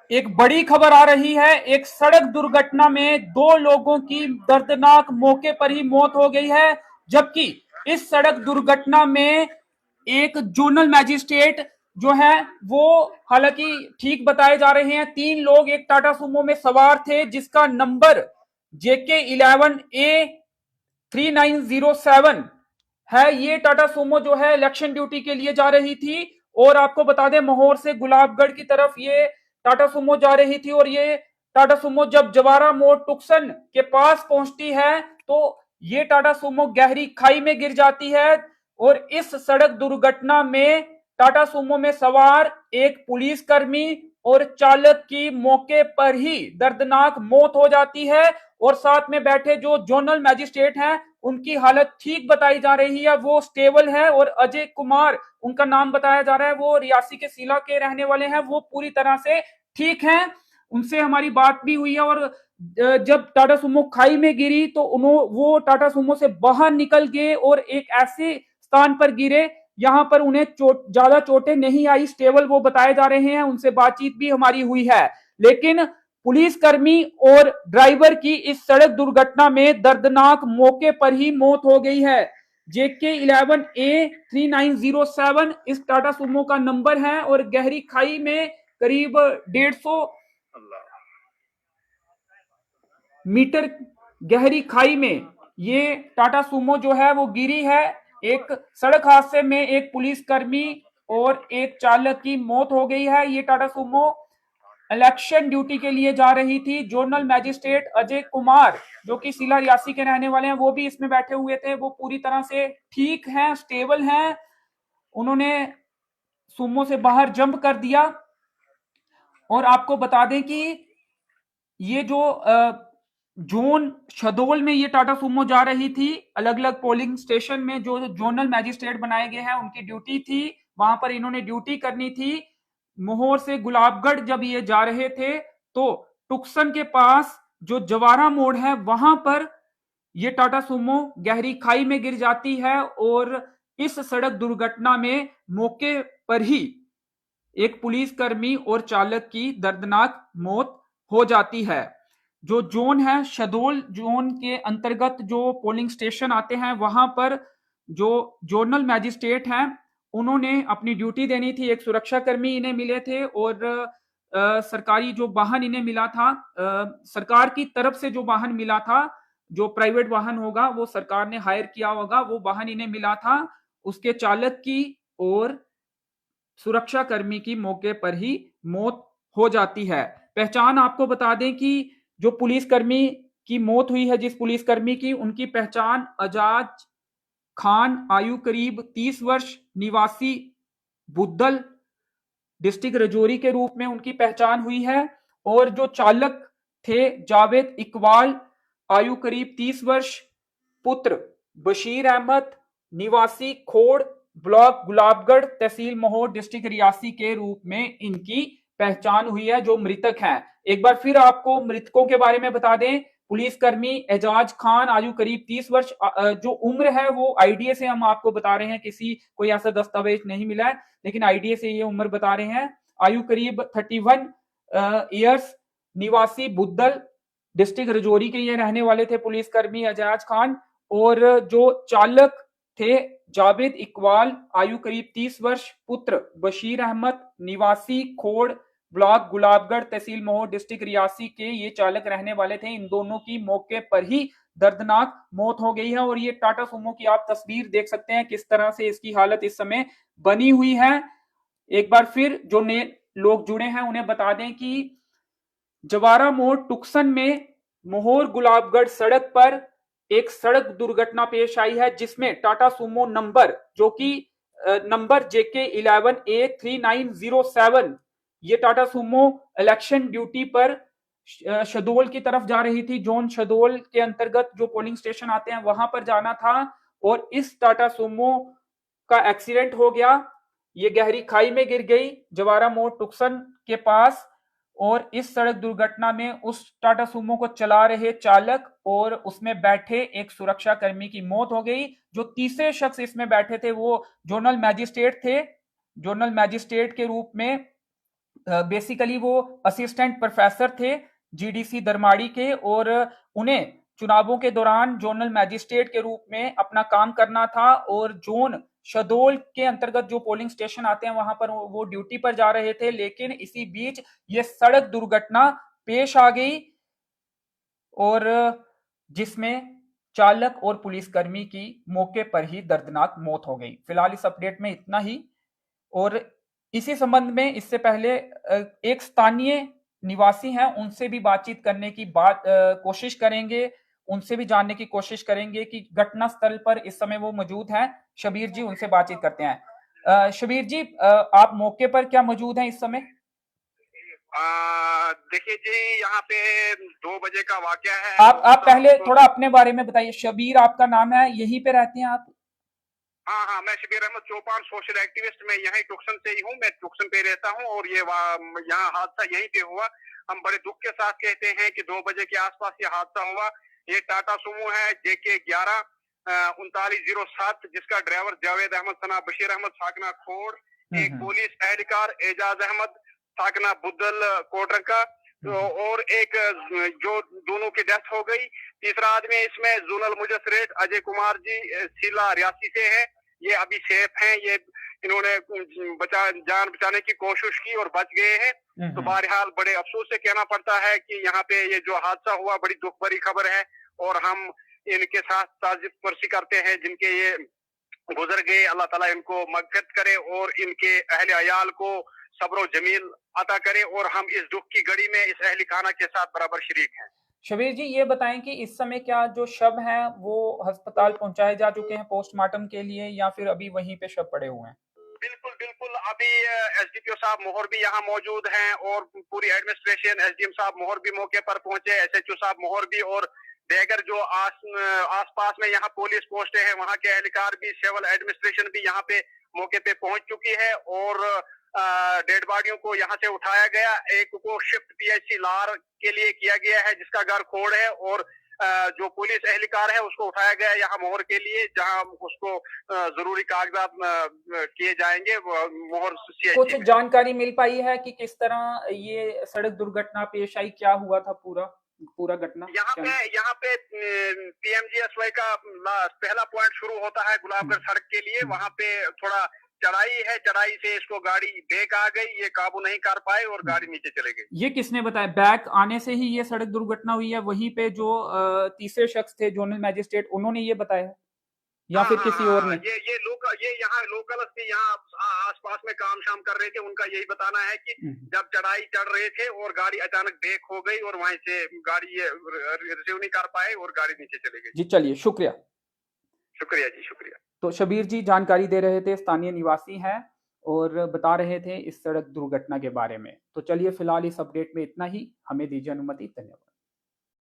एक बड़ी खबर आ रही है। एक सड़क दुर्घटना में दो लोगों की दर्दनाक मौके पर ही मौत हो गई है, जबकि इस सड़क दुर्घटना में एक जोनल मैजिस्ट्रेट जो है वो हालांकि ठीक बताए जा रहे हैं। तीन लोग एक टाटा सुमो में सवार थे जिसका नंबर JK11A3907 है। ये टाटा सुमो जो है इलेक्शन ड्यूटी के लिए जा रही थी और आपको बता दें मोहोर से गुलाबगढ़ की तरफ ये टाटा सुमो जा रही थी। और ये टाटा सुमो जब जवारा मोड़ टुक्सन के पास पहुंचती है तो ये टाटा सुमो गहरी खाई में गिर जाती है। और इस सड़क दुर्घटना में टाटा सुमो में सवार एक पुलिसकर्मी और चालक की मौके पर ही दर्दनाक मौत हो जाती है। और साथ में बैठे जो जोनल मैजिस्ट्रेट हैं उनकी हालत ठीक बताई जा रही है, वो स्टेबल है। और अजय कुमार उनका नाम बताया जा रहा है, वो रियासी के सिला के रहने वाले हैं, वो पूरी तरह से ठीक हैं। उनसे हमारी बात भी हुई है। और जब टाटा सुमो खाई में गिरी तो वो टाटा सुमो से बाहर निकल गए और एक ऐसे स्थान पर गिरे यहां पर उन्हें ज्यादा चोटें नहीं आई, स्टेबल वो बताए जा रहे हैं। उनसे बातचीत भी हमारी हुई है। लेकिन पुलिसकर्मी और ड्राइवर की इस सड़क दुर्घटना में दर्दनाक मौके पर ही मौत हो गई है। JK11A3907 इस टाटा सुमो का नंबर है और गहरी खाई में करीब 150 मीटर गहरी खाई में ये टाटा सुमो जो है वो गिरी है। एक सड़क हादसे में एक पुलिसकर्मी और एक चालक की मौत हो गई है। ये टाटा सुमो इलेक्शन ड्यूटी के लिए जा रही थी। जोनल मैजिस्ट्रेट अजय कुमार जो कि सिला रियासी के रहने वाले हैं वो भी इसमें बैठे हुए थे, वो पूरी तरह से ठीक हैं, स्टेबल हैं। उन्होंने सुमो से बाहर जंप कर दिया। और आपको बता दें कि ये जो जोन शहडोल में ये टाटा सुमो जा रही थी, अलग अलग पोलिंग स्टेशन में जो जोनल मैजिस्ट्रेट बनाए गए हैं उनकी ड्यूटी थी, वहां पर इन्होंने ड्यूटी करनी थी। मोहोर से गुलाबगढ़ जब ये जा रहे थे तो टुक्सन के पास जो जवारा मोड़ है वहां पर ये टाटा सुमो गहरी खाई में गिर जाती है। और इस सड़क दुर्घटना में मौके पर ही एक पुलिसकर्मी और चालक की दर्दनाक मौत हो जाती है। जो जोन है शहडोल जोन के अंतर्गत जो पोलिंग स्टेशन आते हैं वहां पर जो जोनल मैजिस्ट्रेट हैं उन्होंने अपनी ड्यूटी देनी थी। एक सुरक्षा कर्मी इन्हें मिले थे और सरकारी जो वाहन इन्हें मिला था, सरकार की तरफ से जो वाहन मिला था, जो प्राइवेट वाहन होगा वो सरकार ने हायर किया होगा, वो वाहन इन्हें मिला था। उसके चालक की और सुरक्षा कर्मी की मौके पर ही मौत हो जाती है। पहचान आपको बता दें कि जो पुलिसकर्मी की मौत हुई है, जिस पुलिसकर्मी की, उनकी पहचान अजाज खान, आयु करीब 30 वर्ष, निवासी बुद्धल डिस्ट्रिक्ट रजौरी के रूप में उनकी पहचान हुई है। और जो चालक थे जावेद इकबाल, आयु करीब 30 वर्ष, पुत्र बशीर अहमद, निवासी खोड़ ब्लॉक गुलाबगढ़, तहसील मोहोर, डिस्ट्रिक्ट रियासी के रूप में इनकी पहचान हुई है जो मृतक हैं। एक बार फिर आपको मृतकों के बारे में बता दें। पुलिसकर्मी एजाज खान, आयु करीब 30 वर्ष, जो उम्र है वो आईडीए से हम आपको बता रहे हैं, किसी कोई ऐसा दस्तावेज नहीं मिला है लेकिन आईडीए से ये उम्र बता रहे हैं। आयु करीब 31 ईयर्स, निवासी बुद्धल डिस्ट्रिक्ट रजौरी के ये रहने वाले थे पुलिसकर्मी एजाज खान। और जो चालक थे जावेद इकबाल, आयु करीब 30 वर्ष, पुत्र बशीर अहमद, निवासी खोड़ ब्लॉक गुलाबगढ़, तहसील मोहोर, डिस्ट्रिक्ट रियासी के ये चालक रहने वाले थे। इन दोनों की मौके पर ही दर्दनाक मौत हो गई है। और ये टाटा सुमो की आप तस्वीर देख सकते हैं किस तरह से इसकी हालत इस समय बनी हुई है। एक बार फिर जो नए लोग जुड़े हैं उन्हें बता दें कि जवारा मोड़ टुक्सन में मोहोर गुलाबगढ़ सड़क पर एक सड़क दुर्घटना पेश आई है जिसमें टाटा सुमो नंबर जो कि नंबर JK11A3907, ये टाटा सुमो इलेक्शन ड्यूटी पर शहडोल की तरफ जा रही थी। जोन शहडोल के अंतर्गत जो पोलिंग स्टेशन आते हैं वहां पर जाना था और इस टाटा सुमो का एक्सीडेंट हो गया। ये गहरी खाई में गिर गई जवारा मोड़ टुक्सन के पास। और इस सड़क दुर्घटना में उस टाटा सुमो को चला रहे चालक और उसमें बैठे एक सुरक्षा कर्मी की मौत हो गई। जो तीसरे शख्स इसमें बैठे थे वो जोनल मैजिस्ट्रेट थे। जोनल मैजिस्ट्रेट के रूप में बेसिकली वो असिस्टेंट प्रोफेसर थे जीडीसी दरमाड़ी के, और उन्हें चुनावों के दौरान जोनल मैजिस्ट्रेट के रूप में अपना काम करना था, और जोन शहडोल के अंतर्गत जो पोलिंग स्टेशन आते हैं वहां पर वो ड्यूटी पर जा रहे थे। लेकिन इसी बीच ये सड़क दुर्घटना पेश आ गई, और जिसमें चालक और पुलिसकर्मी की मौके पर ही दर्दनाक मौत हो गई। फिलहाल इस अपडेट में इतना ही। और इसी संबंध में इससे पहले एक स्थानीय निवासी हैं, उनसे भी बातचीत करने की कोशिश करेंगे, उनसे भी जानने की कोशिश करेंगे कि घटना स्थल पर इस समय वो मौजूद हैं। शबीर जी, उनसे बातचीत करते हैं। शबीर जी, आप मौके पर क्या मौजूद हैं इस समय? देखिए जी, यहाँ पे 2 बजे का वाकया है। आप पहले थोड़ा अपने बारे में बताइए। शबीर आपका नाम है, यहीं पे रहते हैं आप? हाँ हाँ, मैं शबीर अहमद चौपान, सोशल एक्टिविस्ट। मैं यहीं टुक्सन से ही हूँ, मैं टुक्सन पे रहता हूँ, और ये यहाँ हादसा यहीं पे हुआ। हम बड़े दुख के साथ कहते हैं कि 2 बजे के आसपास ये हादसा हुआ। ये टाटा सुमो है JK 11 3907, जिसका ड्राइवर जावेद अहमद सना बशीर अहमद साकना खोड़, एक पुलिस एहलकार एजाज अहमद साकना बुद्धल कोटरका, और एक जो दोनों की डेथ हो गई। तीसरा आदमी इसमें जोनल मुजस्सरेट अजय कुमार जी सिला रियासी से है। ये अभी सेफ हैं, ये इन्होंने जान बचाने की कोशिश की और बच गए हैं। तो बहरहाल बड़े अफसोस से कहना पड़ता है कि यहाँ पे ये जो हादसा हुआ बड़ी दुख भरी खबर है, और हम इनके साथ ताज़ियत पर्ची करते हैं जिनके ये गुजर गए। अल्लाह ताला इनको मगफिरत करे और इनके अहले अयाल को सब्र जमील अता करे, और हम इस दुख की घड़ी में इस अहली खाना के साथ बराबर शरीक हैं। शबीर जी, ये बताएं कि इस समय क्या जो शव हैं वो अस्पताल पहुंचाए जा चुके हैं पोस्टमार्टम के लिए, या फिर अभी वहीं पे शव पड़े हुए हैं? बिल्कुल बिल्कुल, अभी SDPO साहब मोहर भी यहाँ मौजूद हैं, और पूरी एडमिनिस्ट्रेशन, SDM साहब मोहर भी मौके पर पहुंचे, SHO साहब मोहर भी, और देगर जो आस पास में यहाँ पुलिस पोस्टें हैं वहाँ के एहलकार भी, सिविल एडमिनिस्ट्रेशन भी यहाँ पे मौके पे पहुंच चुकी है। और डेड बॉडियों को यहाँ से उठाया गया। एक को शिफ्ट PHC लार के लिए किया गया है जिसका घर खोड़ है, और जो पुलिस एहलकार है उसको उठाया गया यहाँ मोहर के लिए, जहां उसको जरूरी कागजात किए जाएंगे मोहर CID कुछ में। जानकारी मिल पाई है कि किस तरह ये सड़क दुर्घटना पेश आई, क्या हुआ था पूरा घटना? यहाँ पे PMGSY का पहला पॉइंट शुरू होता है गुलाबगढ़ सड़क के लिए। वहां पे थोड़ा चढ़ाई है, चढ़ाई से इसको गाड़ी बैक आ गई, ये काबू नहीं कर पाए और गाड़ी नीचे चले गई। ये किसने बताया? बैक आने से ही ये सड़क दुर्घटना हुई है? वहीं पे जो तीसरे शख्स थे जोनल मैजिस्ट्रेट, उन्होंने ये बताया, या फिर किसी और ने? ये यहाँ लोकल यहाँ आसपास में काम शाम कर रहे थे, उनका यही बताना है कि जब चढ़ाई चढ़ रहे थे और गाड़ी अचानक ब्रेक हो गई, और वहीं से गाड़ी ये रिसीव नहीं कर पाए और गाड़ी नीचे चले गई। जी चलिए, शुक्रिया। शुक्रिया जी, शुक्रिया। तो शबीर जी जानकारी दे रहे थे, स्थानीय निवासी हैं, और बता रहे थे इस सड़क दुर्घटना के बारे में। तो चलिए, फिलहाल इस अपडेट में इतना ही। हमें दीजिए अनुमति। धन्यवाद।